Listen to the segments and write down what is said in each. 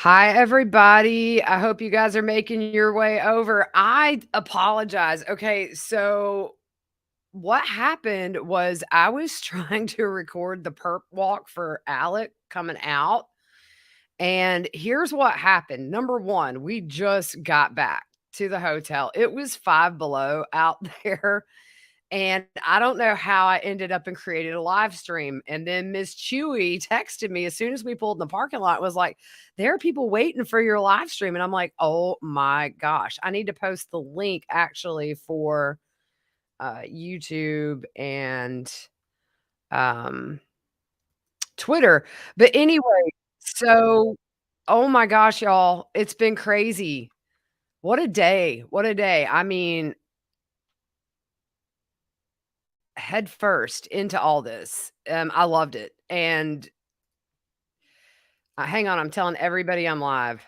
Hi, everybody. I hope you guys are making your way over. I apologize. Okay, so what happened was I was trying to record the perp walk for Alec coming out. And here's what happened. Number one, we just got back to the hotel. It was 5 below out there. And I don't know how I ended up and created a live stream. And then Miss Chewy texted me as soon as we pulled in the parking lot, was like, there are people waiting for your live stream. And I'm like, oh my gosh, I need to post the link actually for YouTube and um, Twitter. But anyway, so oh my gosh, y'all, it's been crazy. What a day. What a day. I mean, head first into all this. I loved it. And hang on, I'm telling everybody I'm live.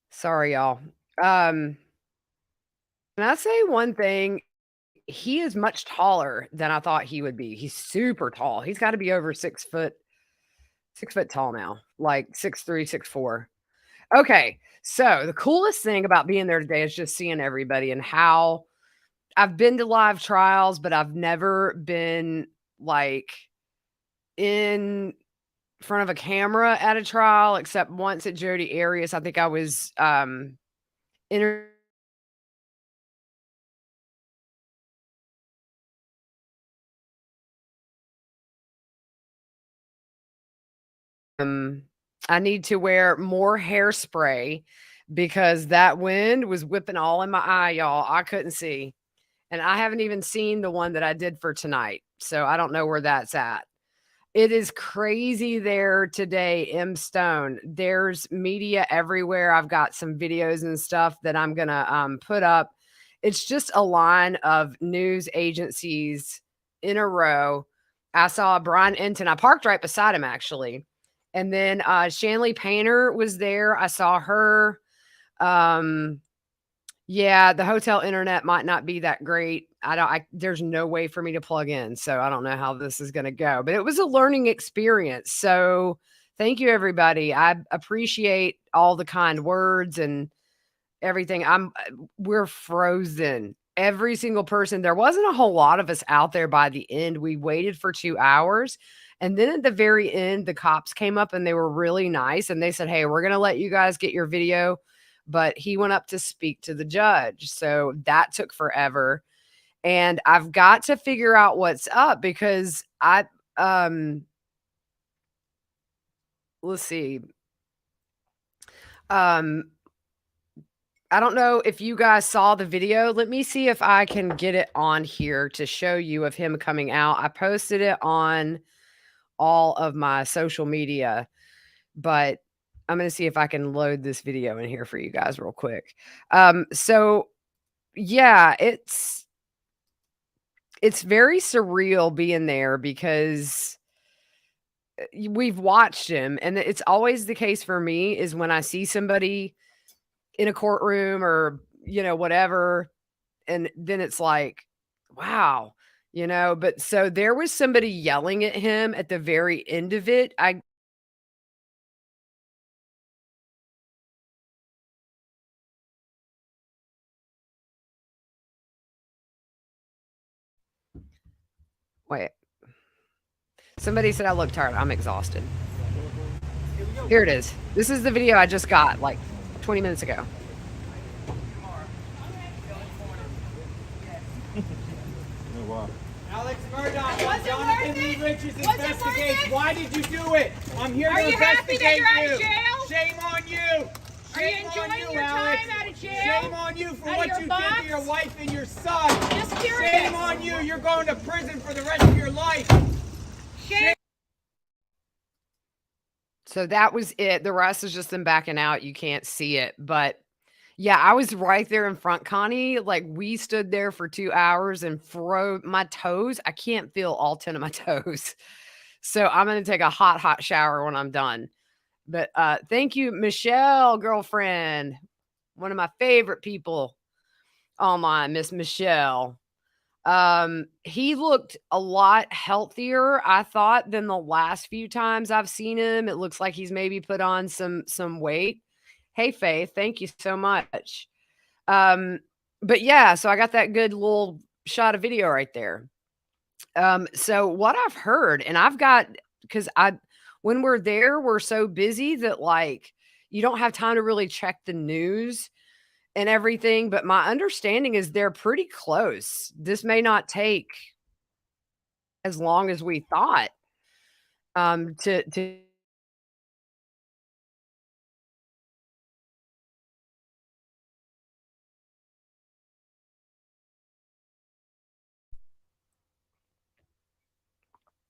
Sorry, y'all. Um, can I say one thing? He is much taller than I thought he would be. He's super tall. He's got to be over 6 foot, 6 foot tall now, like 6'3", 6'4". Okay. So the coolest thing about being there today is just seeing everybody and how I've been to live trials, but I've never been like in front of a camera at a trial except once at Jodi Arias. I think I was inter um, I need to wear more hairspray because that wind was whipping all in my eye, y'all. I couldn't see. And I haven't even seen the one that I did for tonight. So I don't know where that's at. It is crazy there today, M Stone. There's media everywhere. I've got some videos and stuff that I'm gonna put up. It's just a line of news agencies in a row. I saw Brian Enton. I parked right beside him actually. And then Shanley Painter was there. I saw her. Um, yeah, the hotel internet might not be that great. There's no way for me to plug in, so I don't know how this is gonna go, but it was a learning experience. So thank you, everybody. I appreciate all the kind words and everything. We're frozen. Every single person. There wasn't a whole lot of us out there by the end. We waited for 2 hours, and then at the very end, the cops came up and they were really nice, and they said, "Hey, we're gonna let you guys get your video," but he went up to speak to the judge, so that took forever, and I've got to figure out what's up because um let's see, um I don't know if you guys saw the video. Let me see if I can get it on here to show you of him coming out. I posted it on all of my social media, but I'm gonna see if I can load this video in here for you guys real quick. So yeah, it's very surreal being there because we've watched him, and it's always the case for me is when I see somebody in a courtroom or whatever. And then it's like, wow, but so there was somebody yelling at him at the very end of it. I wait, somebody said I look tired. I'm exhausted. Here it is. This is the video I just got like 20 minutes ago. Oh, wow. Alex Murdaugh, Jonathan Lee Richards investigates. Why did you do it? I'm here to investigate you. Are you happy that you're out of jail? Shame on you. Are you enjoying your time out of jail? Shame on you for what you did to your wife and your son. Just curious. Shame on you. You're going to prison for the rest of your life. Shame. So that was it. The rest is just them backing out. You can't see it, but yeah, I was right there in front, Connie. Like we stood there for 2 hours and froze my toes. I can't feel all 10 of my toes. So I'm gonna take a hot, hot shower when I'm done. But thank you, Michelle, girlfriend. One of my favorite people online, Miss Michelle. He looked a lot healthier, I thought, than the last few times I've seen him. It looks like he's maybe put on some weight. Hey, Faith, thank you so much. Um, but yeah, so I got that good little shot of video right there. So what I've heard, and I've got because I when we're there, we're so busy that like you don't have time to really check the news and everything. But my understanding is they're pretty close. This may not take as long as we thought. To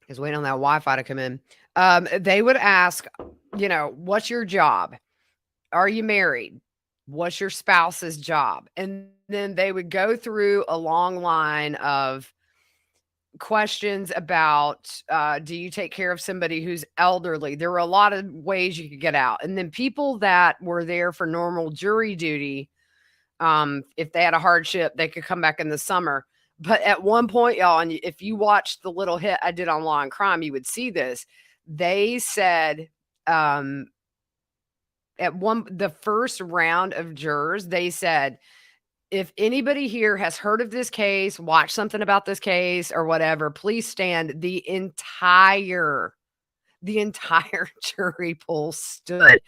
is waiting on that Wi-Fi to come in. They would ask, what's your job? Are you married? What's your spouse's job? And then they would go through a long line of questions about, do you take care of somebody who's elderly? There were a lot of ways you could get out. And then people that were there for normal jury duty, if they had a hardship, they could come back in the summer. But at one point, y'all, and if you watched the little hit I did on Law and Crime, you would see this. They said, the first round of jurors, they said, if anybody here has heard of this case, watched something about this case or whatever, please stand. The entire jury pool stood.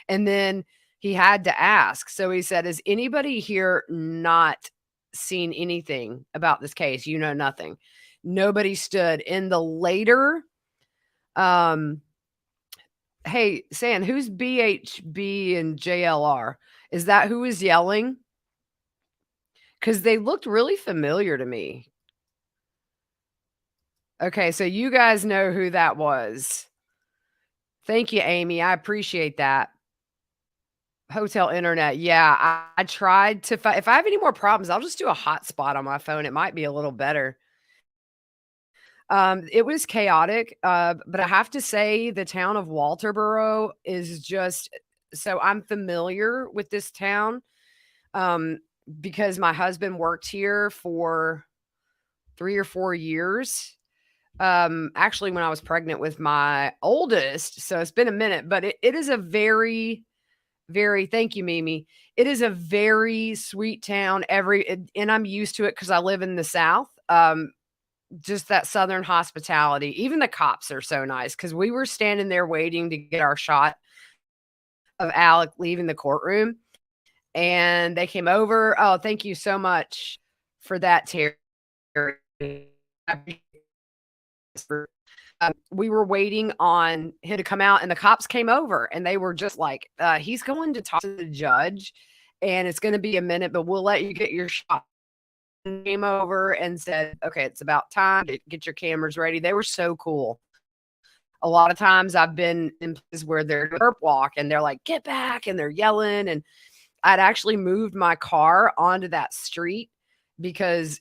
And then he had to ask. So he said, has anybody here not seen anything about this case? You know nothing. Nobody stood. In the later, hey, San, who's BHB and JLR? Is that who is yelling? Because they looked really familiar to me. Okay, so you guys know who that was. Thank you, Amy. I appreciate that. Hotel internet. Yeah, I tried to if I have any more problems, I'll just do a hotspot on my phone. It might be a little better. It was chaotic, but I have to say the town of Walterboro is just so I'm familiar with this town because my husband worked here for 3 or 4 years. Actually, when I was pregnant with my oldest, so it's been a minute, but it is a very, very thank you, Mimi. It is a very sweet town. And I'm used to it because I live in the South. Just that Southern hospitality. Even the cops are so nice because we were standing there waiting to get our shot of Alec leaving the courtroom, and they came over. Oh, thank you so much for that, Terry. We were waiting on him to come out, and the cops came over, and they were just like, he's going to talk to the judge, and it's going to be a minute, but we'll let you get your shot. And came over and said, okay, it's about time to get your cameras ready. They were so cool. A lot of times I've been in places where they're perp walk, and they're like, get back, and they're yelling. And I'd actually moved my car onto that street because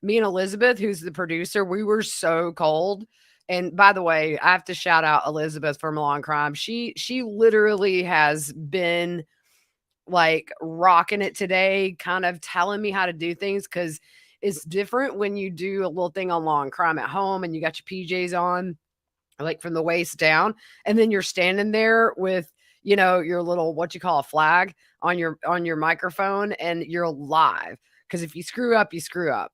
me and Elizabeth, who's the producer, we were so cold. And by the way, I have to shout out Elizabeth from Law and Crime. She literally has been like rocking it today, kind of telling me how to do things because it's different when you do a little thing on Law and Crime at home and you got your PJs on, like from the waist down, and then you're standing there with your little what you call a flag on your microphone, and you're live. Because if you screw up, you screw up.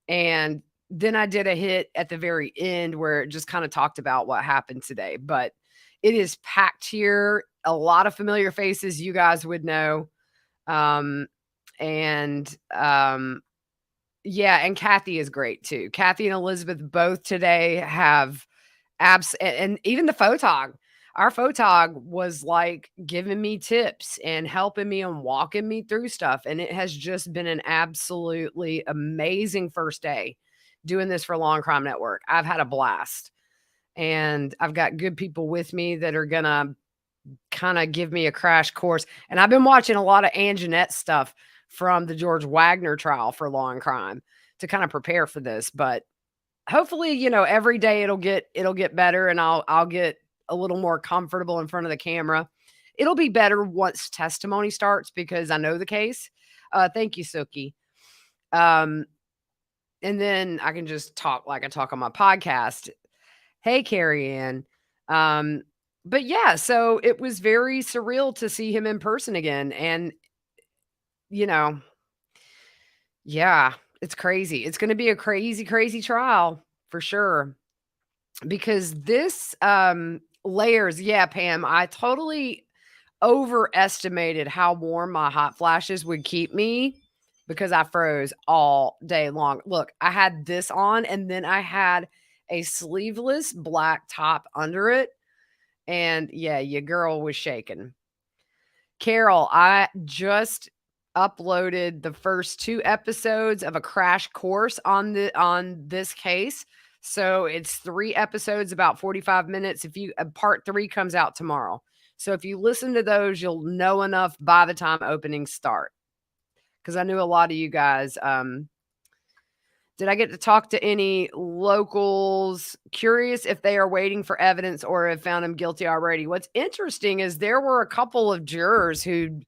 And then I did a hit at the very end where it just kind of talked about what happened today. But it is packed here. A lot of familiar faces you guys would know. Yeah, and Kathy is great too. Kathy and Elizabeth both today have and even the photog. Our photog was like giving me tips and helping me and walking me through stuff. And it has just been an absolutely amazing first day doing this for Law and Crime Network. I've had a blast, and I've got good people with me that are going to kind of give me a crash course. And I've been watching a lot of Anjanette stuff from the George Wagner trial for Law and Crime to kind of prepare for this. But hopefully, every day it'll get better, and I'll get a little more comfortable in front of the camera. It'll be better once testimony starts because I know the case. Thank you, Suki. And And then I can just talk like I talk on my podcast. Hey, Carrie Ann. But yeah, so it was very surreal to see him in person again. And, you know, yeah, it's crazy. It's going to be a crazy, crazy trial for sure. Because this layers, yeah, Pam, I totally overestimated how warm my hot flashes would keep me because I froze all day long. Look, I had this on and then I had a sleeveless black top under it. And yeah, your girl was shaking. Carol, I just uploaded the first 2 episodes of a crash course on this case. So it's 3 episodes, about 45 minutes. If you part 3 comes out tomorrow. So if you listen to those, you'll know enough by the time openings start. Because I knew a lot of you guys. Did I get to talk to any locals? Curious if they are waiting for evidence or have found him guilty already. What's interesting is there were a couple of jurors who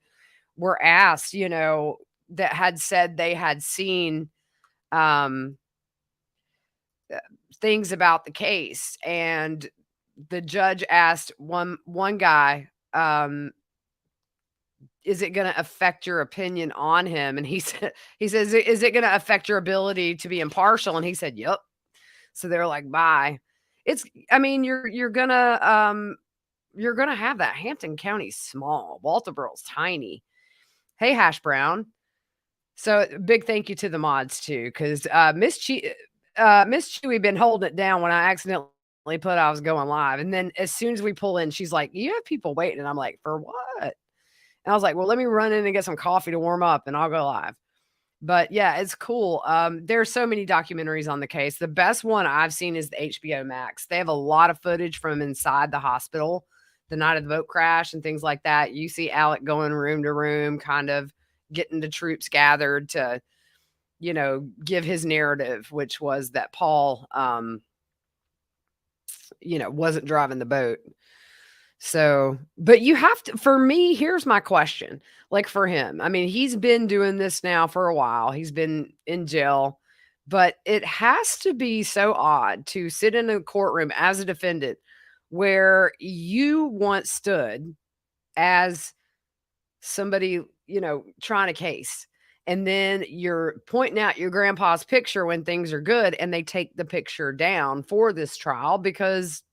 were asked, that had said they had seen um, things about the case. And the judge asked one guy, is it going to affect your opinion on him? And he says, is it going to affect your ability to be impartial? And he said, yep. So they're like, bye. You're gonna have that. Hampton County's small. Walterboro's tiny. Hey, Hash Brown. So big thank you to the mods too, because Miss Chewy been holding it down when I accidentally put I was going live. And then as soon as we pull in, she's like, you have people waiting. And I'm like, for what? And I was like, well, let me run in and get some coffee to warm up and I'll go live. But yeah, it's cool. There's so many documentaries on the case. The best one I've seen is the HBO Max. They have a lot of footage from inside the hospital, the night of the boat crash and things like that. You see Alec going room to room, kind of getting the troops gathered to, give his narrative, which was that Paul, wasn't driving the boat. So, but you have to, for me, here's my question. Like for him, he's been doing this now for a while. He's been in jail, but it has to be so odd to sit in a courtroom as a defendant where you once stood as somebody, trying a case. And then you're pointing out your grandpa's picture when things are good and they take the picture down for this trial because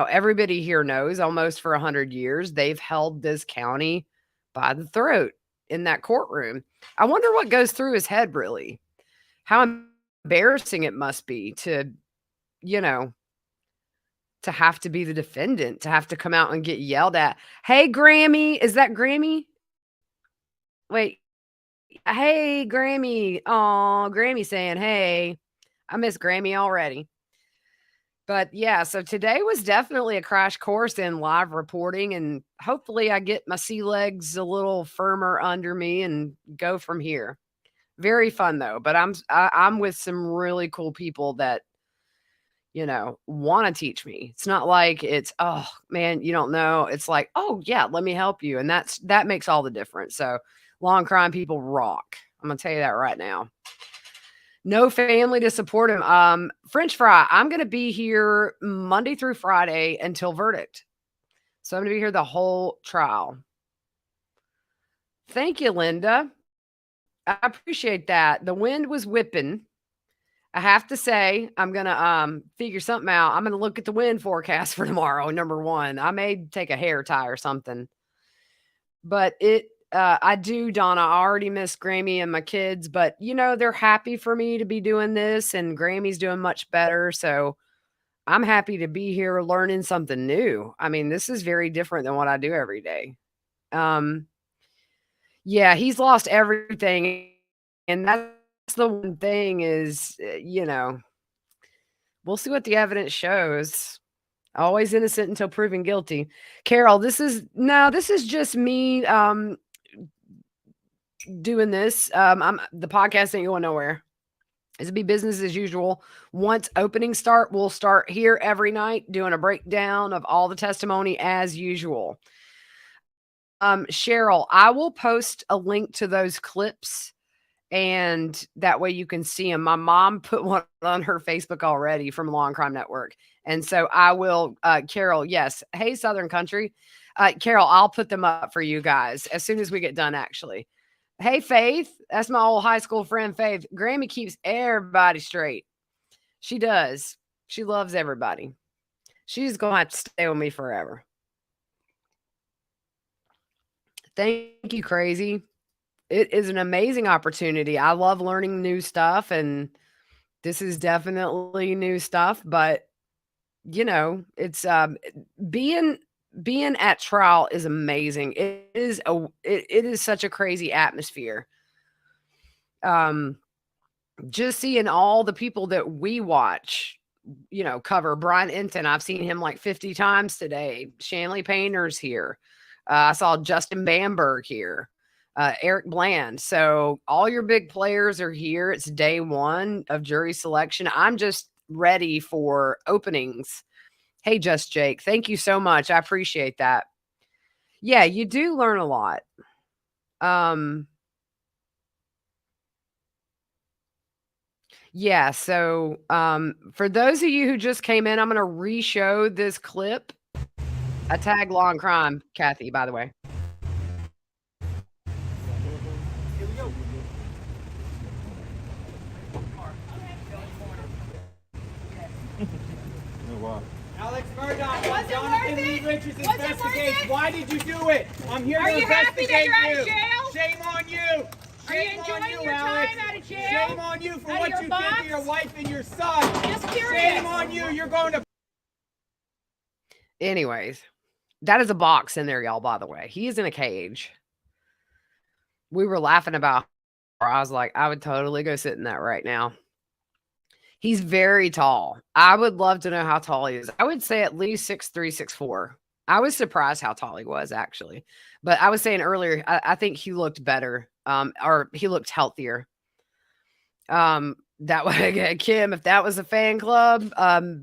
everybody here knows almost for 100 years, they've held this county by the throat in that courtroom. I wonder what goes through his head, really. How embarrassing it must be to have to be the defendant, to have to come out and get yelled at. Hey, Grammy. Is that Grammy? Wait. Hey, Grammy. Oh, Grammy saying, hey. I miss Grammy already. But yeah, so today was definitely a crash course in live reporting, and hopefully I get my sea legs a little firmer under me and go from here. Very fun though, but I'm with some really cool people that want to teach me. It's not like it's, oh man, you don't know. It's like, oh yeah, let me help you, and that makes all the difference. So long crime people rock. I'm gonna tell you that right now. No family to support him. French fry, I'm going to be here Monday through Friday until verdict. So I'm going to be here the whole trial. Thank you, Linda. I appreciate that. The wind was whipping. I have to say, I'm going to figure something out. I'm going to look at the wind forecast for tomorrow, number one. I may take a hair tie or something. But I do, Donna. I already miss Grammy and my kids, but they're happy for me to be doing this, and Grammy's doing much better. So I'm happy to be here learning something new. This is very different than what I do every day. Yeah, he's lost everything. And that's the one thing is, we'll see what the evidence shows. Always innocent until proven guilty. Carol, this is just me, doing this. I'm the podcast ain't going nowhere. It'll be business as usual. Once openings start, we'll start here every night doing a breakdown of all the testimony as usual. Cheryl, I will post a link to those clips and that way you can see them. My mom put one on her Facebook already from Law and Crime Network. And so I will, Carol, yes. Hey, Southern Country. Carol, I'll put them up for you guys as soon as we get done, actually. Hey, Faith. That's my old high school friend, Faith. Grammy keeps everybody straight. She does. She loves everybody. She's going to have to stay with me forever. Thank you, Crazy. It is an amazing opportunity. I love learning new stuff, and this is definitely new stuff, but it's being at trial is amazing. It is such a crazy atmosphere. Just seeing all the people that we watch, cover. Brian Enton, I've seen him like 50 times today. Shanley Painter's here. I saw Justin Bamberg here. Eric Bland. So all your big players are here. It's day one of jury selection. I'm just ready for openings. Hey, Just Jake, thank you so much. I appreciate that. Yeah, you do learn a lot. Yeah, so for those of you who just came in, I'm going to re-show this clip. I tag Law and Crime, Kathy, by the way. Alex Murdaugh, Jonathan Lee Richards investigates. Why did you do it? I'm here to investigate you. Are you happy that you're out of jail? Shame on you. Are you enjoying your time out of jail? Shame on you for what you did to your wife and your son. Just curious. Shame on you. You're going to. Anyways, that is a box in there, y'all, by the way. He is in a cage. We were laughing about, I was like, I would totally go sit in that right now. He's very tall. I would love to know how tall he is. I would say at least 6'3", 6'4". I was surprised how tall he was, actually. But I was saying earlier, I think he looked better, or he looked healthier. That way, Kim, if that was a fan club, I'd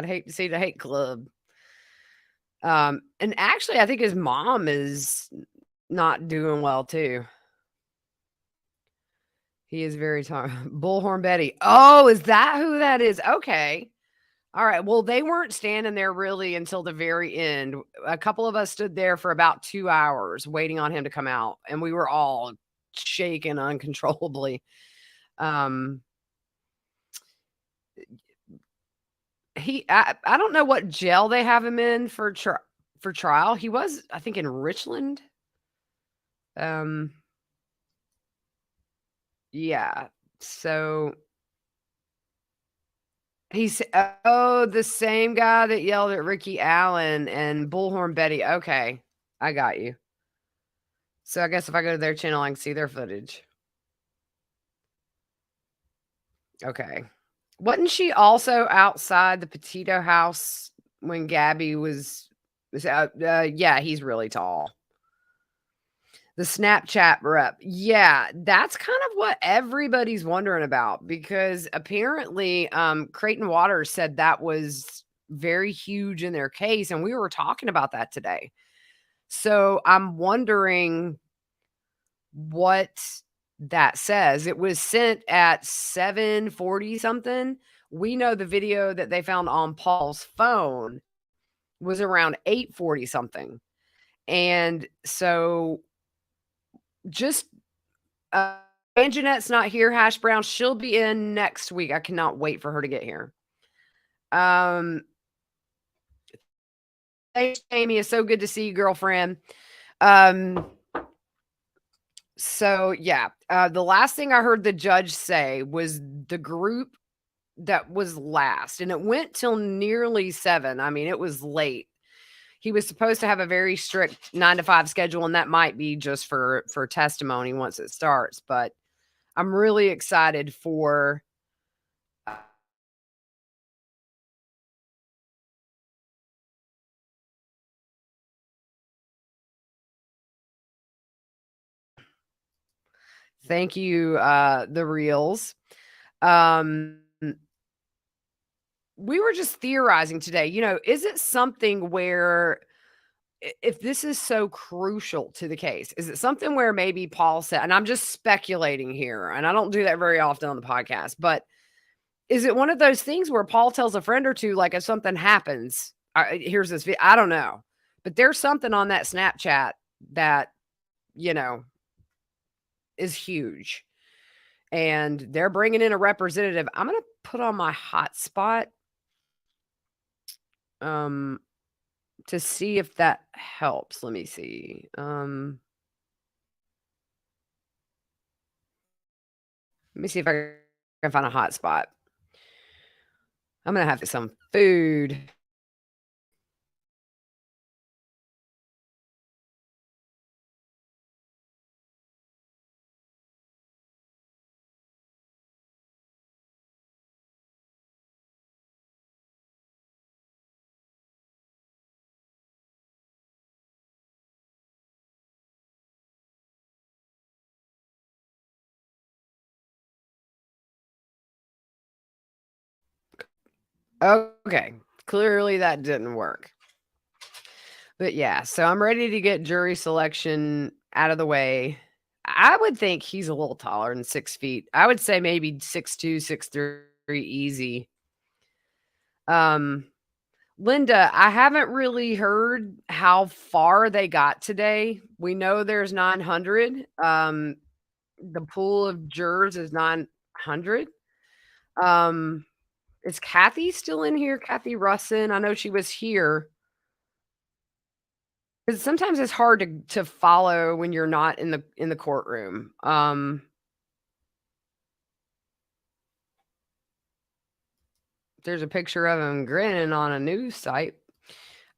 hate to see the hate club. And actually, I think his mom is not doing well, too. He is very tall. Bullhorn Betty. Oh, is that who that is? Okay. All right. Well, they weren't standing there really until the very end. A couple of us stood there for about 2 hours waiting on him to come out, and we were all shaking uncontrollably. I don't know what jail they have him in for trial. He was, I think, in Richland. Yeah. So he's the same guy that yelled at Ricky Allen and Bullhorn Betty. Okay, I got you. So I guess if I go to their channel, I can see their footage. Okay. Wasn't she also outside the Petito house when Gabby was yeah, he's really tall. The Snapchat rep. Yeah, that's kind of what everybody's wondering about, because apparently Creighton Waters said that was very huge in their case, and we were talking about that today. So I'm wondering what that says. It was sent at 7:40 something. We know the video that they found on Paul's phone was around 8:40 something. And so just Anjanette's not here, Hash Brown. She'll be in next week. I cannot wait for her to get here. Thanks, Amy. It's so good to see you, girlfriend. So yeah, the last thing I heard the judge say was the group that was last, and it went till nearly 7. I mean, it was late. He was supposed to have a very strict 9 to 5 schedule, and that might be just for testimony once it starts. But I'm really excited for thank you, the reels. We were just theorizing today, is it something where if this is so crucial to the case, is it something where maybe Paul said, and I'm just speculating here, and I don't do that very often on the podcast, but is it one of those things where Paul tells a friend or two, like, if something happens, here's this, I don't know, but there's something on that Snapchat that, you know, is huge, and they're bringing in a representative. I'm going to put on my hotspot, to see if that helps. Let me see. Let me see if I can find a hotspot. I'm gonna have some food. Okay, clearly that didn't work. But yeah, so I'm ready to get jury selection out of the way. I would think he's a little taller than 6 feet. I would say maybe 6'2", 6'3", easy. Linda, I haven't really heard how far they got today. We know there's 900. The pool of jurors is 900. Is Kathy still in here? Kathy Russin? I know she was here. 'Cause sometimes it's hard to follow when you're not in the courtroom. There's a picture of him grinning on a news site.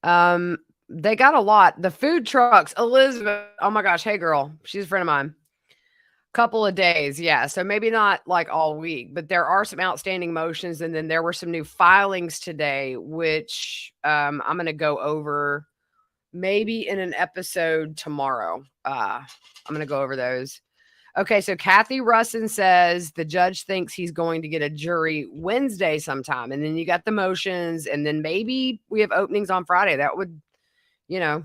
They got a lot. The food trucks, Elizabeth, oh my gosh, hey girl, she's a friend of mine. Couple of days, yeah, so maybe not, like, all week, but there are some outstanding motions, and then there were some new filings today, which, I'm gonna go over maybe in an episode tomorrow. I'm gonna go over those. Okay, so Kathy Russin says the judge thinks he's going to get a jury Wednesday sometime, and then you got the motions, and then maybe we have openings on Friday. That would, you know,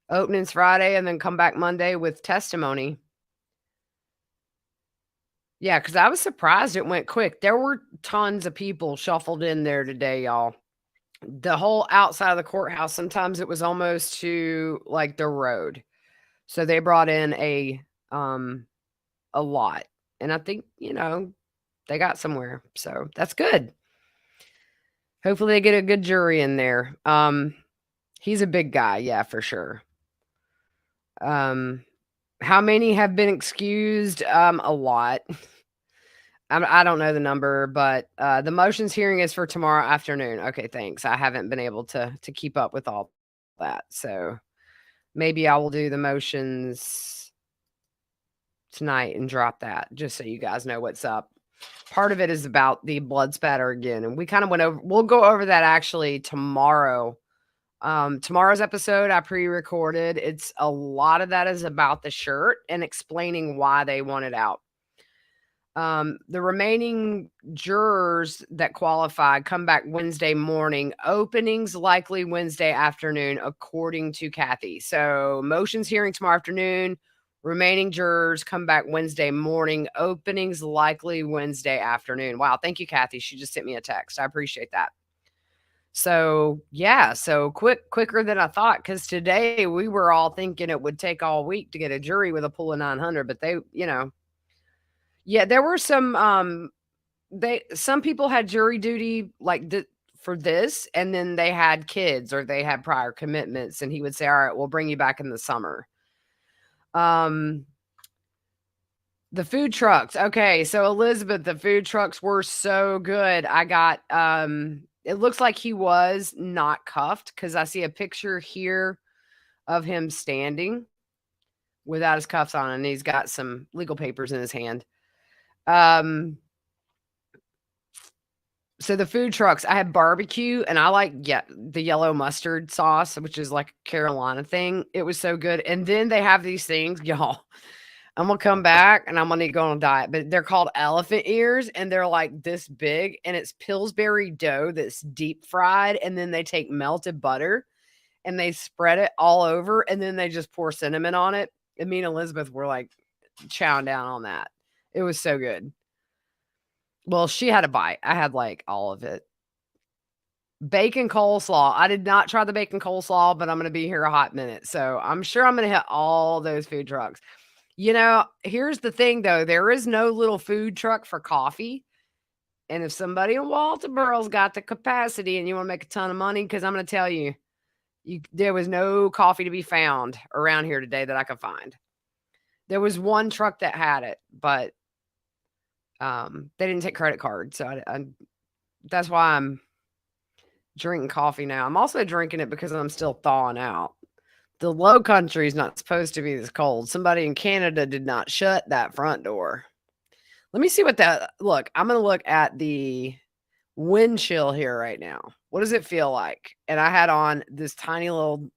openings Friday and then come back Monday with testimony. Yeah, because I was surprised it went quick. There were tons of people shuffled in there today, y'all. The whole outside of the courthouse, sometimes it was almost to, like, the road. So they brought in a lot, and I think, they got somewhere, so that's good. Hopefully, they get a good jury in there. He's a big guy, yeah, for sure. How many have been excused? A lot. I don't know the number, but, the motions hearing is for tomorrow afternoon. Okay, thanks. I haven't been able to keep up with all that, so maybe I will do the motions tonight and drop that just so you guys know what's up. Part of it is about the blood spatter again, and we kind of we'll go over that actually tomorrow. Tomorrow's episode I pre-recorded. It's a lot of that is about the shirt and explaining why they want it out. The remaining jurors that qualified come back Wednesday morning. Openings likely Wednesday afternoon, according to Kathy. So motions hearing tomorrow afternoon. Remaining jurors come back Wednesday morning. Openings likely Wednesday afternoon. Wow. Thank you, Kathy. She just sent me a text. I appreciate that. So yeah, so quicker than I thought, because today we were all thinking it would take all week to get a jury with a pool of 900, but they, yeah, there were some some people had jury duty like for this, and then they had kids or they had prior commitments, and he would say, all right, we'll bring you back in the summer. The food trucks. Okay, so Elizabeth, the food trucks were so good. I got it looks like he was not cuffed, because I see a picture here of him standing without his cuffs on, and he's got some legal papers in his hand. So the food trucks, I had barbecue, and I like the yellow mustard sauce, which is like a Carolina thing. It was so good. And then they have these things, y'all. I'm gonna come back and I'm gonna go on a diet, but they're called elephant ears, and they're like this big, and it's Pillsbury dough that's deep fried, and then they take melted butter and they spread it all over, and then they just pour cinnamon on it. And me and Elizabeth were like chowing down on that. It was so good. Well, she had a bite. I had like all of it. Bacon coleslaw. I did not try the bacon coleslaw, but I'm going to be here a hot minute. So I'm sure I'm going to hit all those food trucks. You know, here's the thing though. There is no little food truck for coffee. And if somebody in Walterboro's got the capacity and you want to make a ton of money, because I'm going to tell you, there was no coffee to be found around here today that I could find. There was one truck that had it, but they didn't take credit cards. So that's why I'm drinking coffee now. I'm also drinking it because I'm still thawing out. The low country is not supposed to be this cold. Somebody in Canada did not shut that front door. Let me see what that, look, I'm going to look at the wind chill here right now. What does it feel like? And I had on this tiny little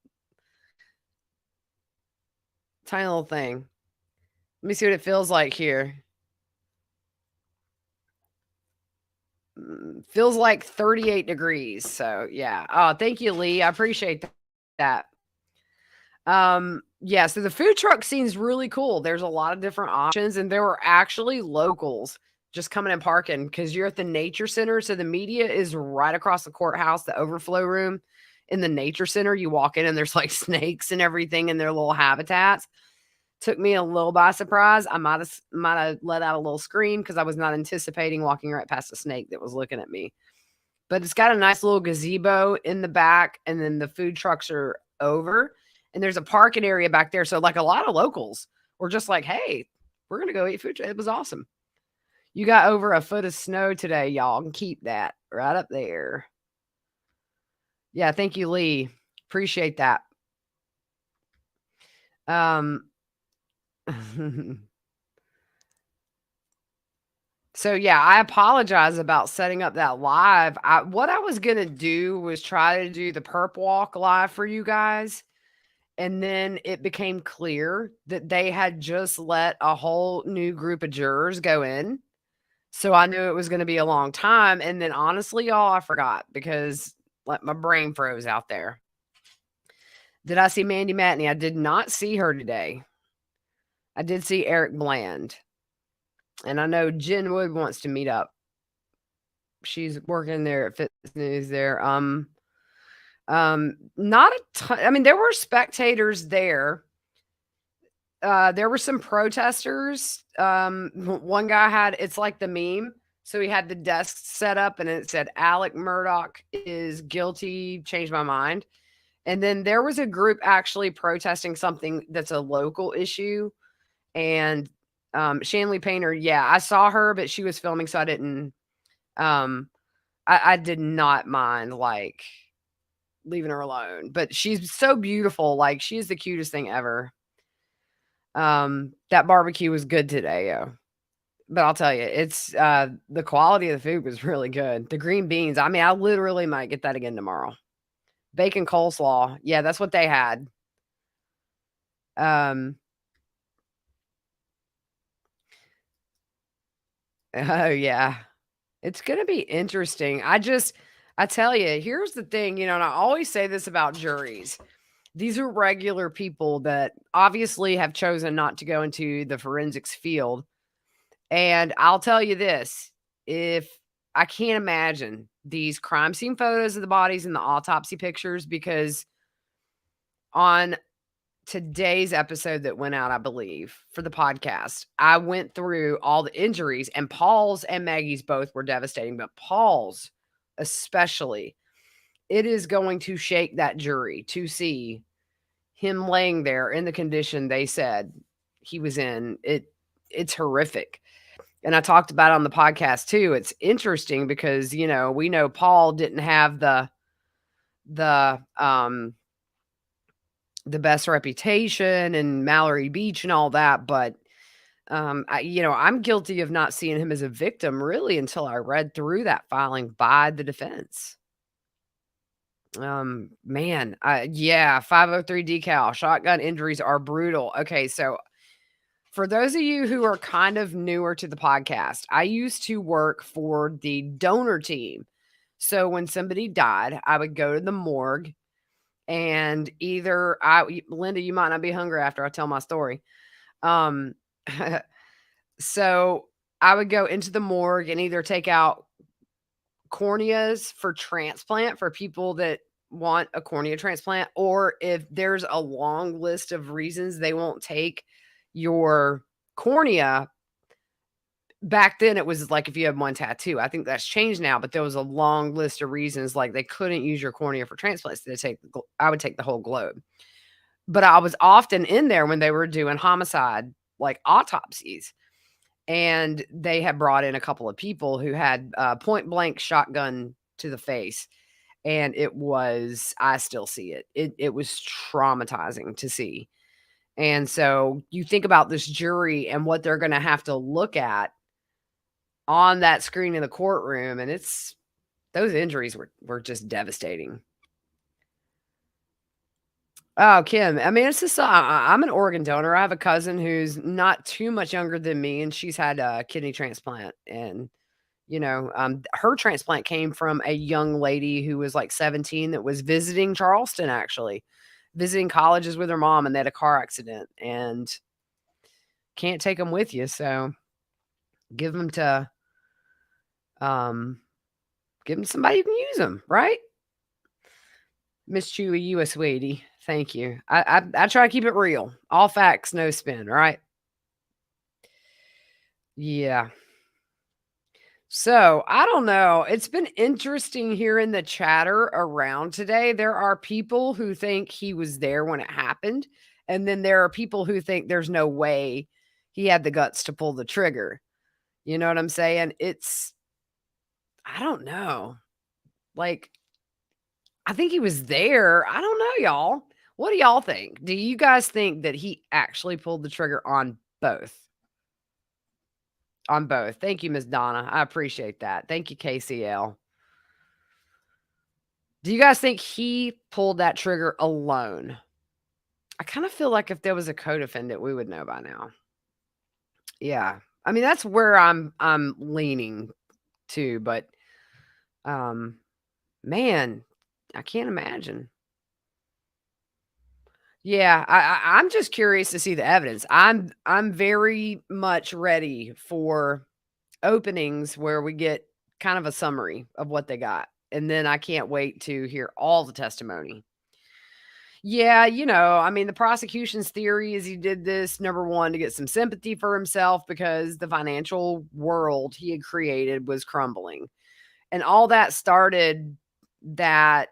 thing. Let me see what it feels like here. Feels like 38 degrees. So yeah. Oh, thank you, Lee. I appreciate that. Yeah, so the food truck scene's really cool. There's a lot of different options, and there were actually locals just coming and parking because you're at the nature center. So the media is right across the courthouse, the overflow room in the nature center. You walk in and there's like snakes and everything in their little habitats. Took me a little by surprise. I might have let out a little scream because I was not anticipating walking right past a snake that was looking at me. But it's got a nice little gazebo in the back, and then the food trucks are over. And there's a parking area back there. So like a lot of locals were just like, hey, we're going to go eat food. It was awesome. You got over a foot of snow today, y'all. And keep that right up there. Yeah, thank you, Lee. Appreciate that. So yeah, I apologize about setting up that live. What I was going to do was try to do the perp walk live for you guys. And then it became clear that they had just let a whole new group of jurors go in. So I knew it was going to be a long time. And then honestly, y'all, I forgot because like my brain froze out there. Did I see Mandy Matney? I did not see her today. I did see Eric Bland. And I know Jen Wood wants to meet up. She's working there at Fitness News there. Not a ton. I mean, there were spectators there. There were some protesters. One guy had, it's like the meme. So he had the desk set up and it said, Alec Murdaugh is guilty, changed my mind. And then there was a group actually protesting something that's a local issue. And Shanley Painter, yeah, I saw her, but she was filming, so I didn't, I did not mind, like, leaving her alone. But she's so beautiful. Like, she's the cutest thing ever. That barbecue was good today, yo. But I'll tell you, it's the quality of the food was really good. The green beans, I mean, I literally might get that again tomorrow. Bacon coleslaw, yeah, that's what they had. Oh yeah, it's gonna be interesting. I tell you, here's the thing, you know, and I always say this about juries. These are regular people that obviously have chosen not to go into the forensics field. And I'll tell you this, if I can't imagine these crime scene photos of the bodies and the autopsy pictures, because on today's episode that went out, I believe, for the podcast, I went through all the injuries, and Paul's and Maggie's both were devastating, but Paul's especially, it is going to shake that jury to see him laying there in the condition they said he was in. It's horrific. And I talked about it on the podcast too. It's interesting because, you know, we know Paul didn't have the best reputation and Mallory Beach and all that, but I'm guilty of not seeing him as a victim really until I read through that filing by the defense. Man, yeah, 503 decal, shotgun injuries are brutal. Okay, so for those of you who are kind of newer to the podcast, I used to work for the donor team. So when somebody died, I would go to the morgue And Linda, you might not be hungry after I tell my story. Um, so I would go into the morgue and either take out corneas for transplant for people that want a cornea transplant, or if there's a long list of reasons they won't take your cornea. Back then it was like if you had one tattoo. I think that's changed now, but there was a long list of reasons like they couldn't use your cornea for transplants. I would take the whole globe. But I was often in there when they were doing homicide like autopsies, and they had brought in a couple of people who had point blank shotgun to the face, and I still see it. It was traumatizing to see. And so you think about this jury and what they're going to have to look at on that screen in the courtroom, and those injuries were just devastating. Oh, Kim, I mean, it's just I'm an organ donor. I have a cousin who's not too much younger than me, and she's had a kidney transplant. And her transplant came from a young lady who was like 17 that was visiting Charleston, actually visiting colleges with her mom, and they had a car accident and can't take them with you. So give them to somebody who can use them, right? Miss Chewy, you a sweetie. Thank you. I try to keep it real. All facts, no spin, right? Yeah. So I don't know. It's been interesting hearing the chatter around today. There are people who think he was there when it happened, and then there are people who think there's no way he had the guts to pull the trigger. You know what I'm saying? I don't know. Like, I think he was there. I don't know, y'all. What do y'all think? Do you guys think that he actually pulled the trigger on both? On both. Thank you, Miss Donna. I appreciate that. Thank you, KCL. Do you guys think he pulled that trigger alone? I kind of feel like if there was a co-defendant, we would know by now. Yeah. I mean, that's where I'm leaning to, but man, I can't imagine. Yeah, I'm just curious to see the evidence. I'm very much ready for openings where we get kind of a summary of what they got, and then I can't wait to hear all the testimony. Yeah, I mean, the prosecution's theory is he did this, number one, to get some sympathy for himself because the financial world he had created was crumbling. And all that started that,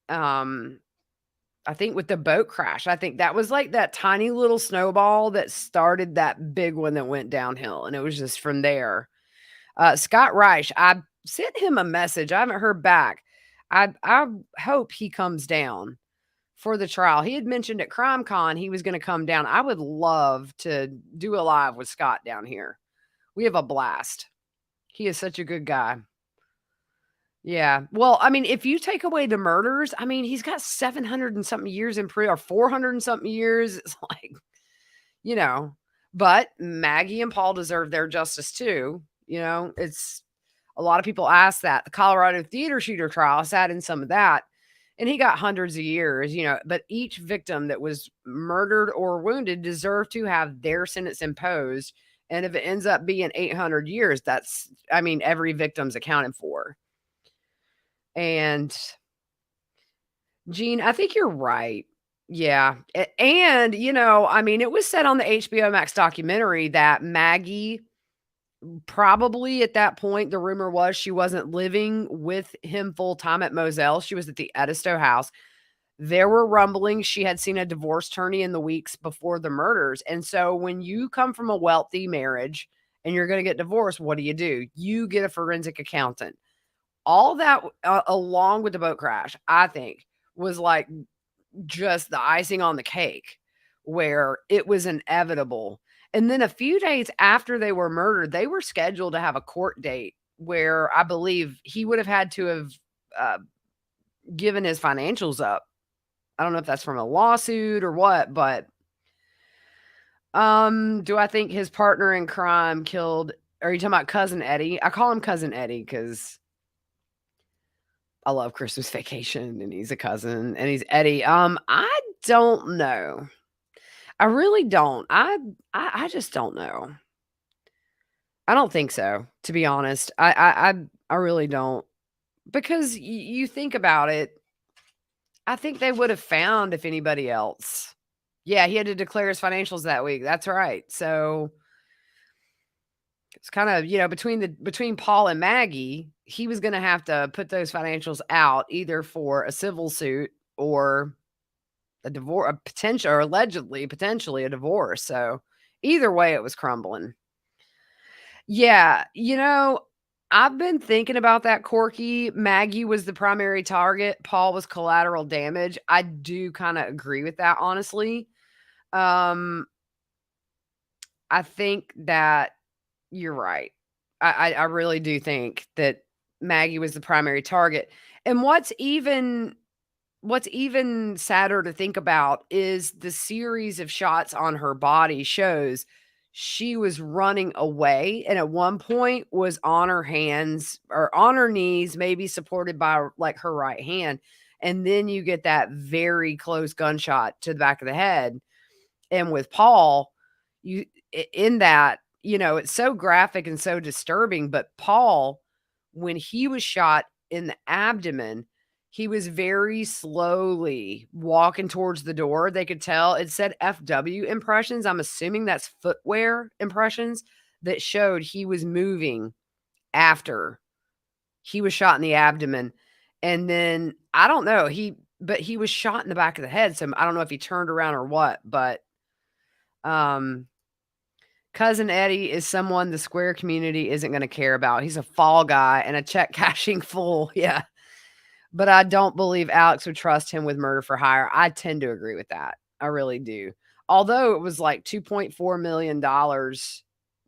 I think with the boat crash. I think that was like that tiny little snowball that started that big one that went downhill. And it was just from there. Scott Reich, I sent him a message. I haven't heard back. I hope he comes down for the trial. He had mentioned at CrimeCon he was going to come down. I would love to do a live with Scott down here. We have a blast. He is such a good guy. Yeah. Well, I mean, if you take away the murders, I mean, he's got 700 and something years in prison, or 400 and something years. It's like, but Maggie and Paul deserve their justice too. It's a lot of people ask that. The Colorado theater shooter trial sat in some of that, and he got hundreds of years, but each victim that was murdered or wounded deserved to have their sentence imposed. And if it ends up being 800 years, every victim's accounted for. And Gene, I think you're right. Yeah. And, it was said on the HBO Max documentary that Maggie probably at that point, the rumor was she wasn't living with him full time at Moselle. She was at the Edisto house. There were rumblings she had seen a divorce attorney in the weeks before the murders. And so when you come from a wealthy marriage and you're going to get divorced, what do? You get a forensic accountant. All that, along with the boat crash, I think was like just the icing on the cake, where it was inevitable. And then a few days after they were murdered, they were scheduled to have a court date where I believe he would have had to have given his financials up. I don't know if that's from a lawsuit or what, but do I think his partner in crime killed? Are you talking about Cousin Eddie? I call him Cousin Eddie because I love Christmas Vacation, and he's a cousin, and he's Eddie. I don't know. I really don't. I just don't know. I don't think so, to be honest. I really don't. Because you think about it, I think they would have found if anybody else. Yeah, he had to declare his financials that week. That's right. So it's kind of, between Paul and Maggie, he was going to have to put those financials out either for a civil suit or a divorce, a potential, or potentially a divorce. So either way, it was crumbling. Yeah, I've been thinking about that, Corky. Maggie was the primary target. Paul was collateral damage. I do kind of agree with that, honestly. Um, I think that you're right. I really do think that Maggie was the primary target. And what's even sadder to think about is the series of shots on her body shows she was running away, and at one point was on her hands or on her knees, maybe supported by like her right hand. And then you get that very close gunshot to the back of the head. And with Paul, in that, it's so graphic and so disturbing. But Paul, when he was shot in the abdomen, he was very slowly walking towards the door. They could tell it said FW impressions. I'm assuming that's footwear impressions that showed he was moving after he was shot in the abdomen. And then I don't know, but he was shot in the back of the head. So I don't know if he turned around or what, but Cousin Eddie is someone the Square community isn't going to care about. He's a fall guy and a check cashing fool. Yeah. But I don't believe Alex would trust him with murder for hire. I tend to agree with that. I really do. Although it was like $2.4 million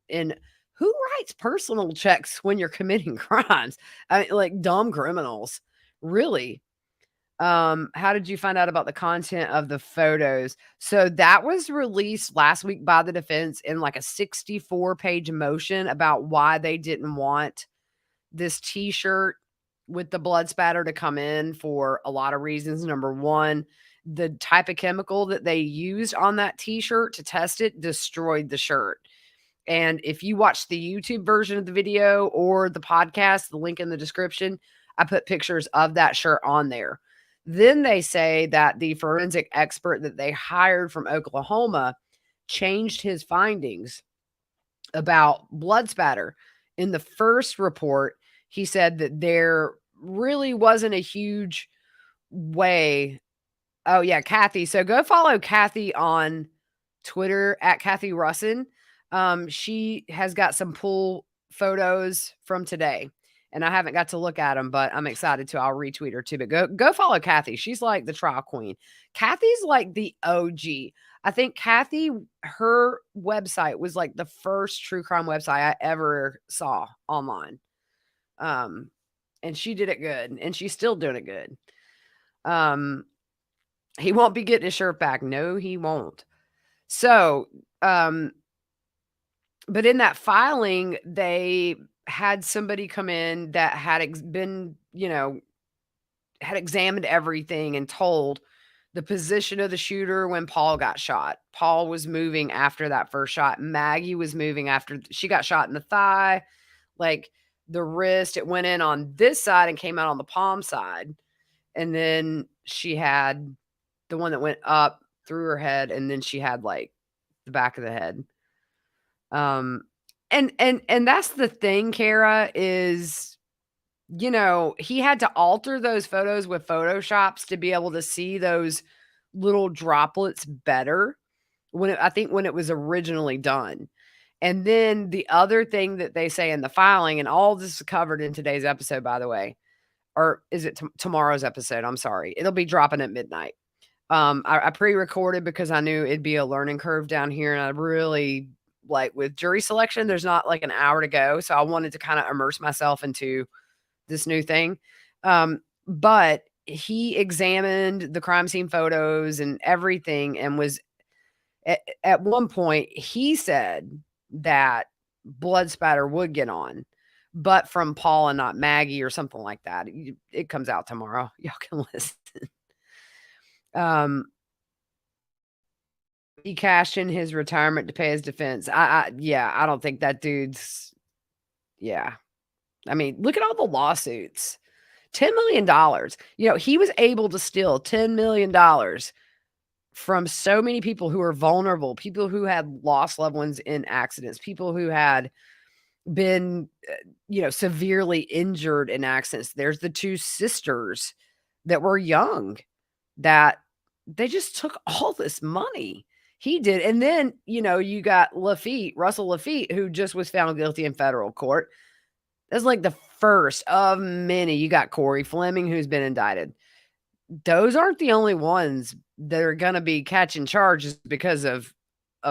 in, who writes personal checks when you're committing crimes? I mean, like dumb criminals. Really? How did you find out about the content of the photos? So that was released last week by the defense in like a 64-page motion about why they didn't want this t-shirt with the blood spatter to come in for a lot of reasons. Number one, the type of chemical that they used on that t-shirt to test it destroyed the shirt. And if you watch the YouTube version of the video or the podcast, the link in the description, I put pictures of that shirt on there. Then they say that the forensic expert that they hired from Oklahoma changed his findings about blood spatter. In the first report, he said that there really wasn't a huge way. Oh, yeah, Kathy. So go follow Kathy on Twitter at Kathy Russin. She has got some pool photos from today, and I haven't got to look at them, but I'm excited to. I'll retweet her too. But go follow Kathy. She's like the trial queen. Kathy's like the OG. I think Kathy, her website was like the first true crime website I ever saw online. And she did it good, and she's still doing it good. He won't be getting his shirt back. No, he won't. So, but in that filing, they had somebody come in that had had examined everything and told the position of the shooter when Paul got shot. Paul was moving after that first shot. Maggie was moving after she got shot in the thigh, like the wrist. It went in on this side and came out on the palm side. And then she had the one that went up through her head, and then she had like the back of the head. And that's the thing, Kara, is, he had to alter those photos with Photoshops to be able to see those little droplets better when it was originally done. And then the other thing that they say in the filing, and all this is covered in today's episode, by the way, or is it tomorrow's episode? I'm sorry. It'll be dropping at midnight. I pre-recorded because I knew it'd be a learning curve down here, and I really like with jury selection, there's not like an hour to go. So I wanted to kind of immerse myself into this new thing. But he examined the crime scene photos and everything, and was at one point he said that blood spatter would get on, but from Paul and not Maggie or something like that. It comes out tomorrow. Y'all can listen. He cashed in his retirement to pay his defense. Yeah, I don't think that dude's. Yeah, I mean, look at all the lawsuits. $10 million. He was able to steal $10 million from so many people who are vulnerable, people who had lost loved ones in accidents, people who had been, severely injured in accidents. There's the two sisters that were young that they just took all this money. He did. And then, you got Russell Lafitte, who just was found guilty in federal court. That's like the first of many. You got Corey Fleming, who's been indicted. Those aren't the only ones that are going to be catching charges because of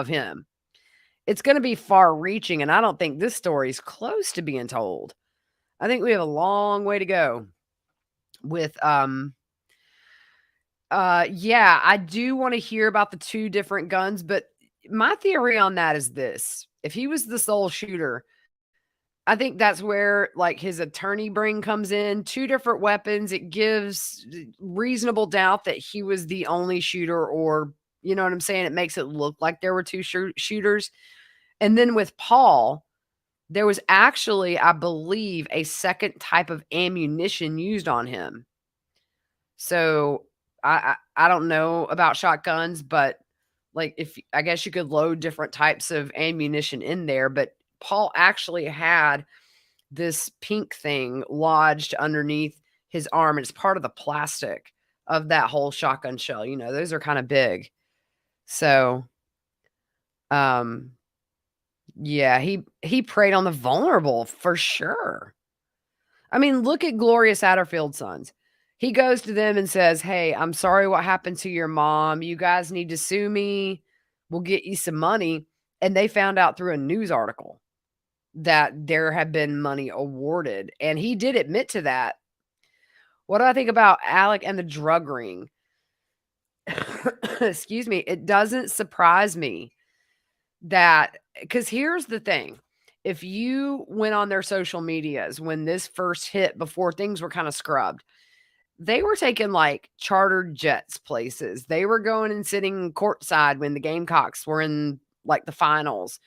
him. It's going to be far reaching, and I don't think this story is close to being told. I think we have a long way to go with I do want to hear about the two different guns, but my theory on that is this. If he was the sole shooter, I think that's where like his attorney brain comes in. Two different weapons. It gives reasonable doubt that he was the only shooter, or you know what I'm saying? It makes it look like there were two shooters. And then with Paul, there was actually, I believe, a second type of ammunition used on him. So I don't know about shotguns, but like I guess you could load different types of ammunition in there, but Paul actually had this pink thing lodged underneath his arm, and it's part of the plastic of that whole shotgun shell. Those are kind of big. So, yeah, he preyed on the vulnerable for sure. I mean, look at Gloria Satterfield's sons. He goes to them and says, "Hey, I'm sorry what happened to your mom. You guys need to sue me. We'll get you some money." And they found out through a news article that there had been money awarded. And he did admit to that. What do I think about Alec and the drug ring? Excuse me. It doesn't surprise me that, because here's the thing. If you went on their social medias when this first hit, before things were kind of scrubbed, they were taking like chartered jets places. They were going and sitting courtside when the Gamecocks were in like the finals.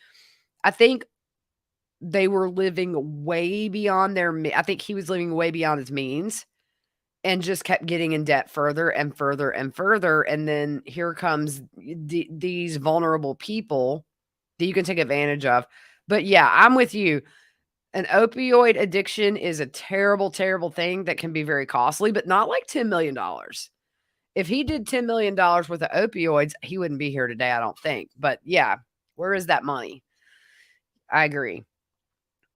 I think they were living way beyond I think he was living way beyond his means and just kept getting in debt further and further and further. And then here comes these vulnerable people that you can take advantage of. But yeah, I'm with you. An opioid addiction is a terrible, terrible thing that can be very costly, but not like $10 million. If he did $10 million worth of opioids, he wouldn't be here today, I don't think. But yeah, where is that money? I agree.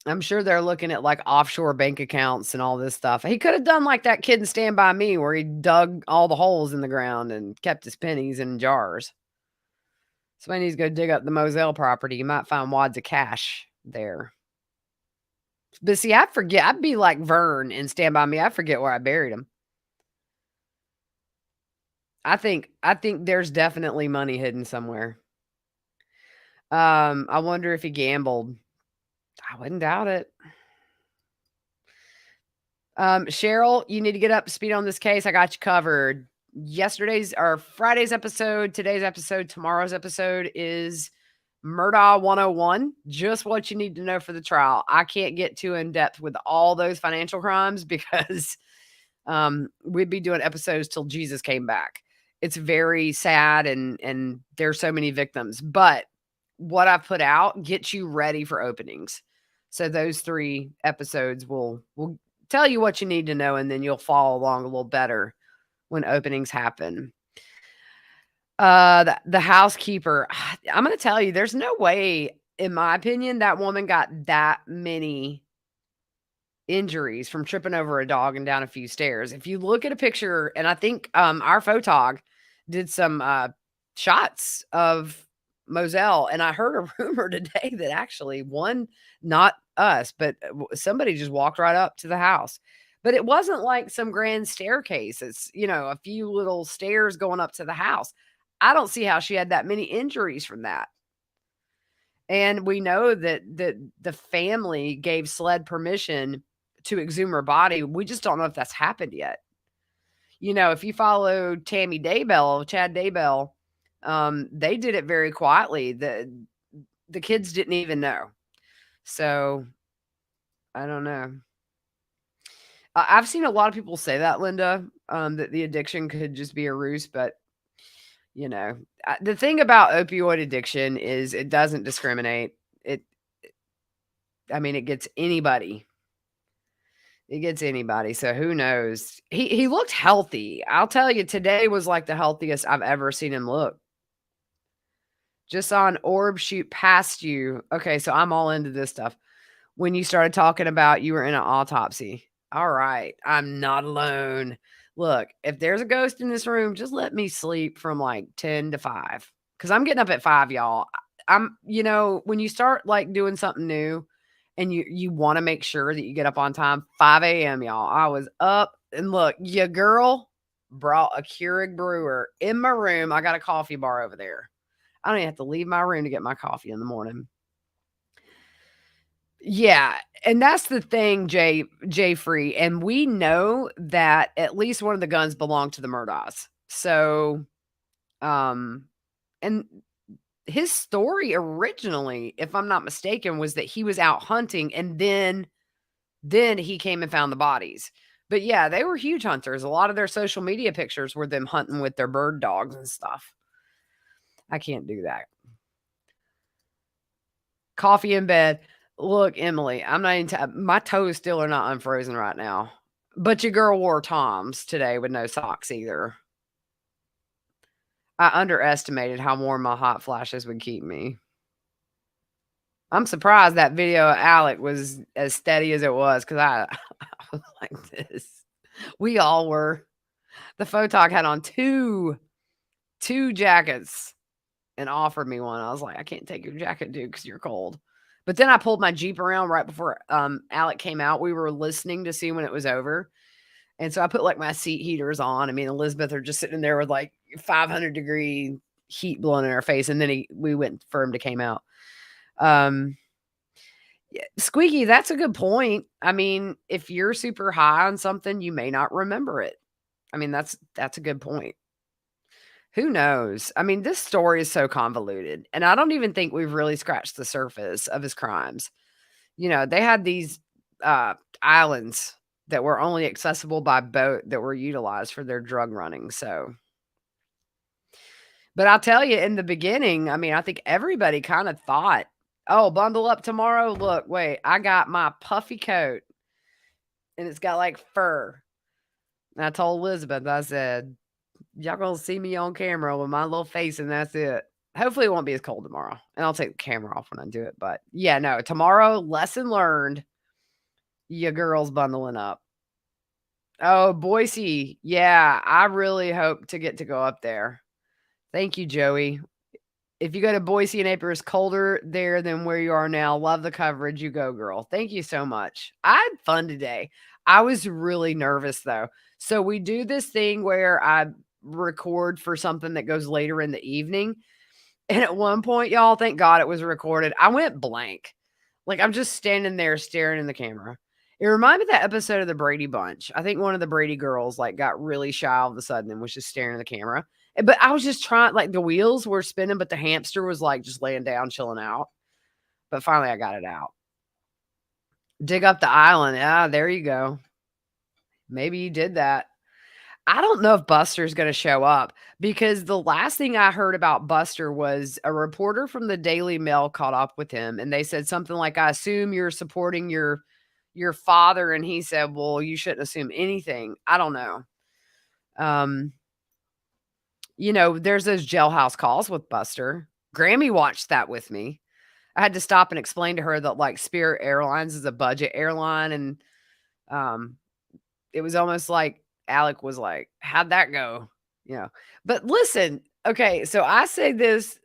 I'm sure they're looking at like offshore bank accounts and all this stuff. He could have done like that kid in Stand By Me, where he dug all the holes in the ground and kept his pennies in jars. Somebody needs to go dig up the Moselle property. You might find wads of cash there. But see, I forget. I'd be like Vern in Stand By Me. I forget where I buried him. I think there's definitely money hidden somewhere. I wonder if he gambled. I wouldn't doubt it. Cheryl, you need to get up to speed on this case. I got you covered. Yesterday's or Friday's episode, today's episode, tomorrow's episode is Murdaugh 101. Just what you need to know for the trial. I can't get too in depth with all those financial crimes because we'd be doing episodes till Jesus came back. It's very sad and there's so many victims. But what I put out gets you ready for openings. So those 3 episodes will tell you what you need to know, and then you'll follow along a little better when openings happen. The housekeeper, I'm going to tell you, there's no way, in my opinion, that woman got that many injuries from tripping over a dog and down a few stairs. If you look at a picture, and I think our photog did some shots of Moselle, and I heard a rumor today that actually not us, but somebody just walked right up to the house. But it wasn't like some grand staircase. It's, a few little stairs going up to the house. I don't see how she had that many injuries from that. And we know that the family gave SLED permission to exhume her body. We just don't know if that's happened yet. If you follow Tammy Daybell, Chad Daybell, they did it very quietly. The kids didn't even know. So I don't know. I've seen a lot of people say that, Linda, that the addiction could just be a ruse, but the thing about opioid addiction is it doesn't discriminate. It gets anybody. It gets anybody. So who knows? He looked healthy. I'll tell you, today was like the healthiest I've ever seen him look. Just saw an orb shoot past you. Okay, so I'm all into this stuff. When you started talking about you were in an autopsy. All right, I'm not alone. Look, if there's a ghost in this room, just let me sleep from like 10 to 5. Because I'm getting up at 5, y'all. When you start like doing something new and you want to make sure that you get up on time, 5 a.m., y'all. I was up and look, your girl brought a Keurig brewer in my room. I got a coffee bar over there. I don't even have to leave my room to get my coffee in the morning. Yeah, and that's the thing, Jay Free, and we know that at least one of the guns belonged to the Murdaughs. So, and his story originally, if I'm not mistaken, was that he was out hunting and then he came and found the bodies. But yeah, they were huge hunters. A lot of their social media pictures were them hunting with their bird dogs and stuff. I can't do that. Coffee in bed. Look, Emily, I'm not even my toes still are not unfrozen right now. But your girl wore Toms today with no socks either. I underestimated how warm my hot flashes would keep me. I'm surprised that video of Alec was as steady as it was because I was like this. We all were. The photog had on two jackets and offered me one. I was like, I can't take your jacket, dude, because you're cold. But then I pulled my Jeep around right before Alec came out. We were listening to see when it was over. And so I put like my seat heaters on. Elizabeth are just sitting there with like 500-degree heat blowing in her face. And then we went for him to came out. Squeaky, that's a good point. If you're super high on something, you may not remember it. That's a good point. Who knows? This story is so convoluted, and I don't even think we've really scratched the surface of his crimes. They had these islands that were only accessible by boat that were utilized for their drug running. So, but I'll tell you, in the beginning, I think everybody kind of thought, oh, bundle up tomorrow. Look, wait, I got my puffy coat, and it's got like fur. And I told Elizabeth, I said, y'all gonna see me on camera with my little face, and that's it. Hopefully it won't be as cold tomorrow, and I'll take the camera off when I do it. But yeah, no, tomorrow, lesson learned. Your girl's bundling up. Oh, Boise. Yeah, I really hope to get to go up there. Thank you, Joey. If you go to Boise in April, it's colder there than where you are now. Love the coverage. You go, girl. Thank you so much. I had fun today. I was really nervous, though. So we do this thing where I record for something that goes later in the evening. And at one point, y'all, thank God it was recorded. I went blank. Like, I'm just standing there staring in the camera. It reminded me of that episode of the Brady Bunch. I think one of the Brady girls like got really shy all of a sudden and was just staring at the camera. But I was just trying, like the wheels were spinning, but the hamster was like just laying down, chilling out. But finally I got it out. Dig up the island. Yeah, there you go. Maybe you did that. I don't know if Buster's going to show up because the last thing I heard about Buster was a reporter from the Daily Mail caught up with him and they said something like, I assume you're supporting your father. And he said, well, you shouldn't assume anything. I don't know. There's those jailhouse calls with Buster. Grammy watched that with me. I had to stop and explain to her that like Spirit Airlines is a budget airline. And it was almost like Alec was like, how'd that go? But listen, okay. So I say this,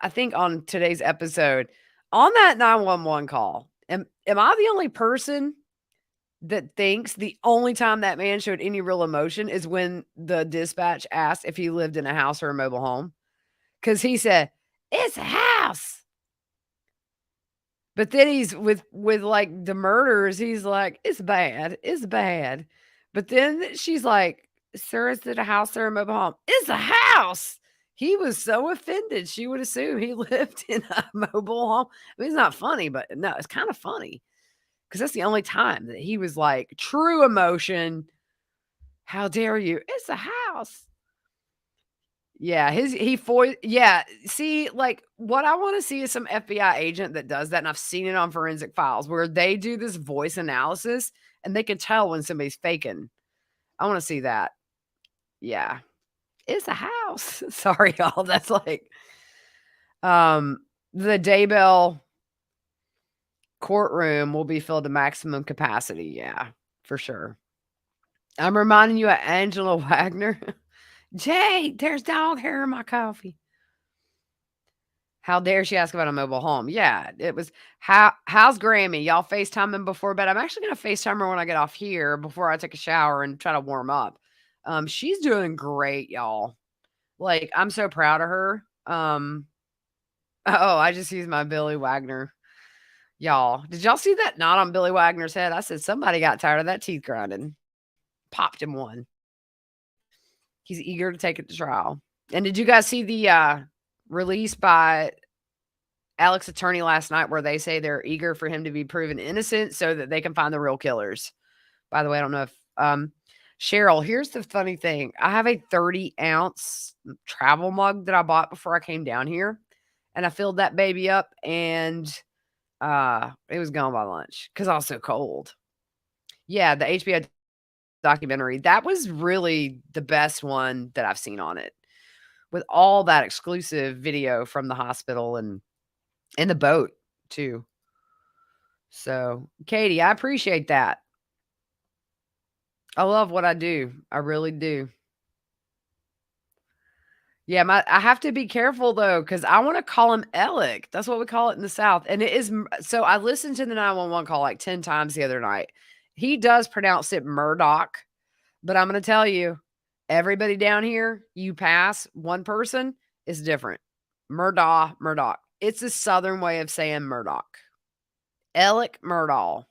I think on today's episode on that 911 call, am I the only person that thinks the only time that man showed any real emotion is when the dispatch asked if he lived in a house or a mobile home? Because he said, it's a house. But then he's with like the murders, he's like, "It's bad. It's bad." But then she's like, "Sir, is it a house or a mobile home?" "It's a house." He was so offended. She would assume he lived in a mobile home. I mean, it's not funny, but no, it's kind of funny because that's the only time that he was like true emotion. How dare you? It's a house. Yeah, yeah, see, like, what I wanna see is some FBI agent that does that, and I've seen it on Forensic Files, where they do this voice analysis, and they can tell when somebody's faking. I wanna see that. Yeah. It's a house. Sorry, y'all, that's like, um, the Daybell courtroom will be filled to maximum capacity, yeah, for sure. I'm reminding you of Angela Wagner. "Jay, there's dog hair in my coffee." How dare she ask about a mobile home? Yeah, it was how's Grammy? Y'all FaceTiming before bed? I'm actually gonna FaceTime her when I get off here before I take a shower and try to warm up. She's doing great, y'all. Like, I'm so proud of her. Oh, I just used my Billy Wagner. Y'all, did y'all see that knot on Billy Wagner's head? I said somebody got tired of that teeth grinding. Popped him one. He's eager to take it to trial. And did you guys see the release by Alex's attorney last night where they say they're eager for him to be proven innocent so that they can find the real killers? By the way, I don't know if Cheryl, here's the funny thing. I have a 30-ounce travel mug that I bought before I came down here, and I filled that baby up, and it was gone by lunch because I was so cold. Yeah, the HBO documentary, that was really the best one that I've seen on it, with all that exclusive video from the hospital and the boat too. So, Katie, I appreciate that. I love what I do. I really do. Yeah, I have to be careful though, because I want to call him Alec. That's what we call it in the South. And it is so I listened to the 911 call like 10 times the other night. He does pronounce it Murdaugh, but I'm gonna tell you, everybody down here, you pass one person is different. Murdaugh. It's a southern way of saying Murdaugh. Alec Murdaugh.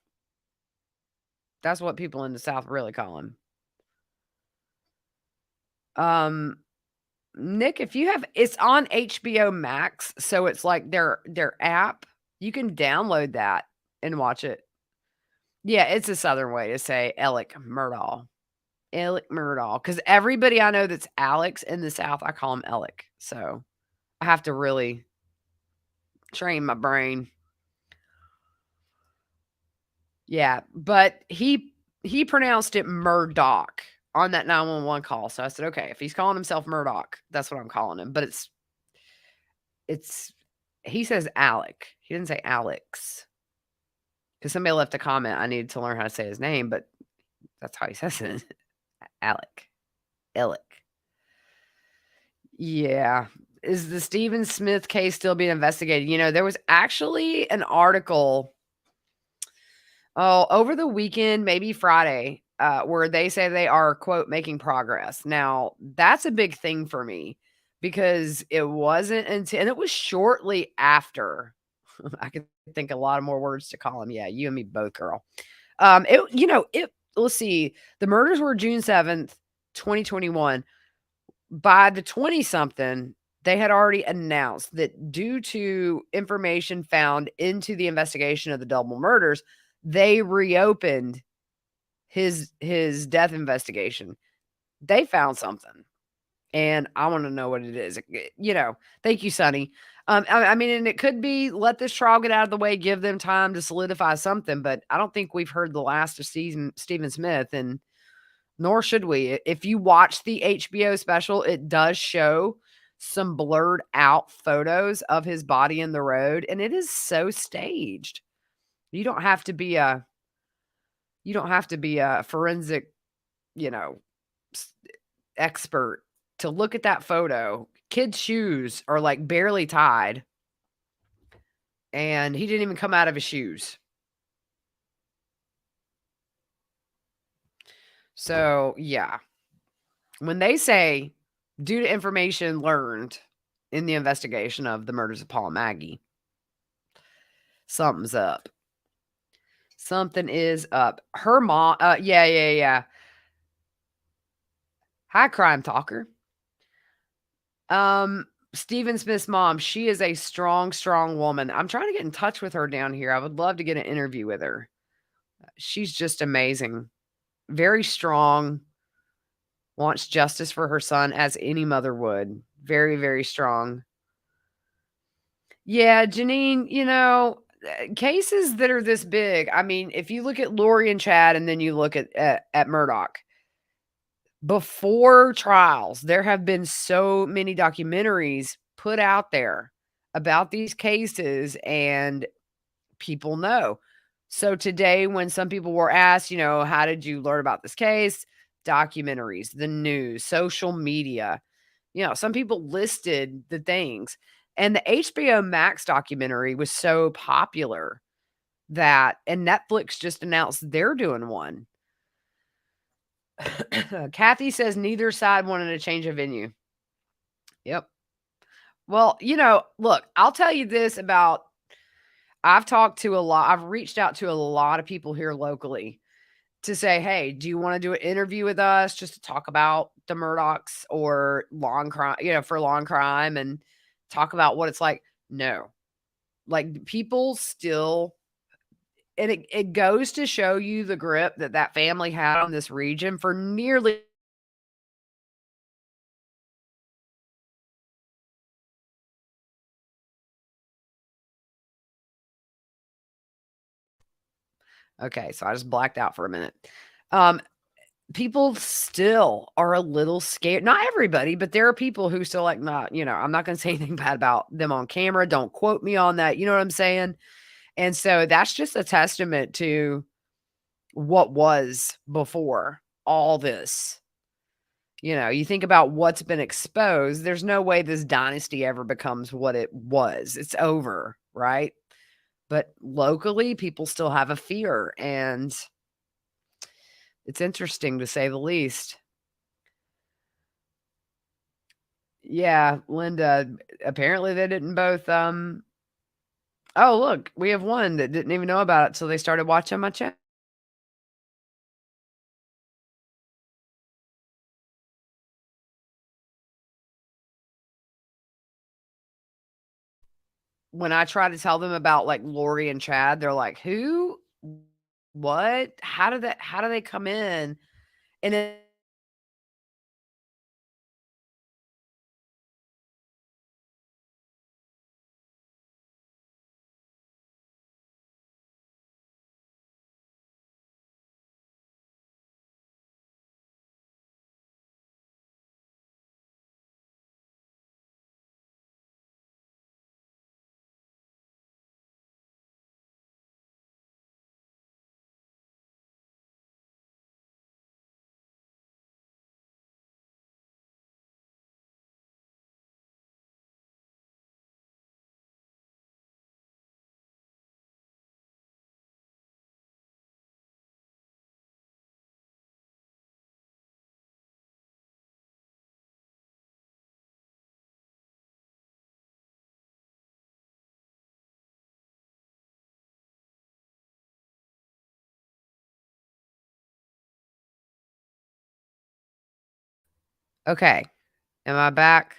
That's what people in the South really call him. Nick, if you have it's on HBO Max, so it's like their app. You can download that and watch it. Yeah, it's a southern way to say Alec Murdaugh. Alec Murdaugh. Because everybody I know that's Alex in the South, I call him Alec. So I have to really train my brain. Yeah, but he pronounced it Murdaugh on that 911 call. So I said, okay, if he's calling himself Murdaugh, that's what I'm calling him. But it's he says Alec. He didn't say Alex. Because somebody left a comment. I needed to learn how to say his name, but that's how he says it. Alec. Alec. Yeah. Is the Stephen Smith case still being investigated? You know, there was actually an article over the weekend, maybe Friday, where they say they are, quote, making progress. Now, that's a big thing for me because it wasn't until, and it was shortly after. I could think a lot of more words to call him. Yeah, you and me both, girl. Let's see. The murders were June 7th, 2021. By the 20-something, they had already announced that due to information found into the investigation of the double murders, they reopened his death investigation. They found something, and I want to know what it is. Thank you, Sonny. I mean, and it could be let this trial get out of the way, give them time to solidify something, but I don't think we've heard the last of Stephen Smith, and nor should we. If you watch the HBO special, it does show some blurred out photos of his body in the road, and it is so staged. You don't have to be a forensic, expert to look at that photo. Kid's shoes are like barely tied, and he didn't even come out of his shoes. So, yeah. When they say due to information learned in the investigation of the murders of Paul and Maggie, Something's up. Something is up. Her mom, yeah. Hi, Crime Talker. Stephen Smith's mom, she is a strong, strong woman. I'm trying to get in touch with her down here. I would love to get an interview with her. She's just amazing. Very strong. Wants justice for her son as any mother would. Very, very strong. Yeah, Janine, cases that are this big. I mean, if you look at Lori and Chad and then you look at Murdaugh, before trials, there have been so many documentaries put out there about these cases, and people know. So today, when some people were asked, how did you learn about this case? Documentaries, the news, social media. Some people listed the things. And the HBO Max documentary was so popular and Netflix just announced they're doing one. Kathy says neither side wanted to change a venue. Yep. Well, look, I'll tell you this about I've reached out to a lot of people here locally to say, hey, do you want to do an interview with us just to talk about the Murdaughs or long crime, for long crime and talk about what it's like? No. Like people still, and it goes to show you the grip that family had on this region for nearly. Okay, so I just blacked out for a minute. People still are a little scared. Not everybody, but there are people who still I'm not going to say anything bad about them on camera. Don't quote me on that. You know what I'm saying? And so that's just a testament to what was before all this. You think about what's been exposed. There's no way this dynasty ever becomes what it was. It's over, right? But locally, people still have a fear, and it's interesting to say the least. Yeah, Linda, apparently they didn't both, oh, look, we have one that didn't even know about it till they started watching my channel. When I try to tell them about, like, Lori and Chad, they're like, "Who? What? How do they come in?" And it Okay. Am I back?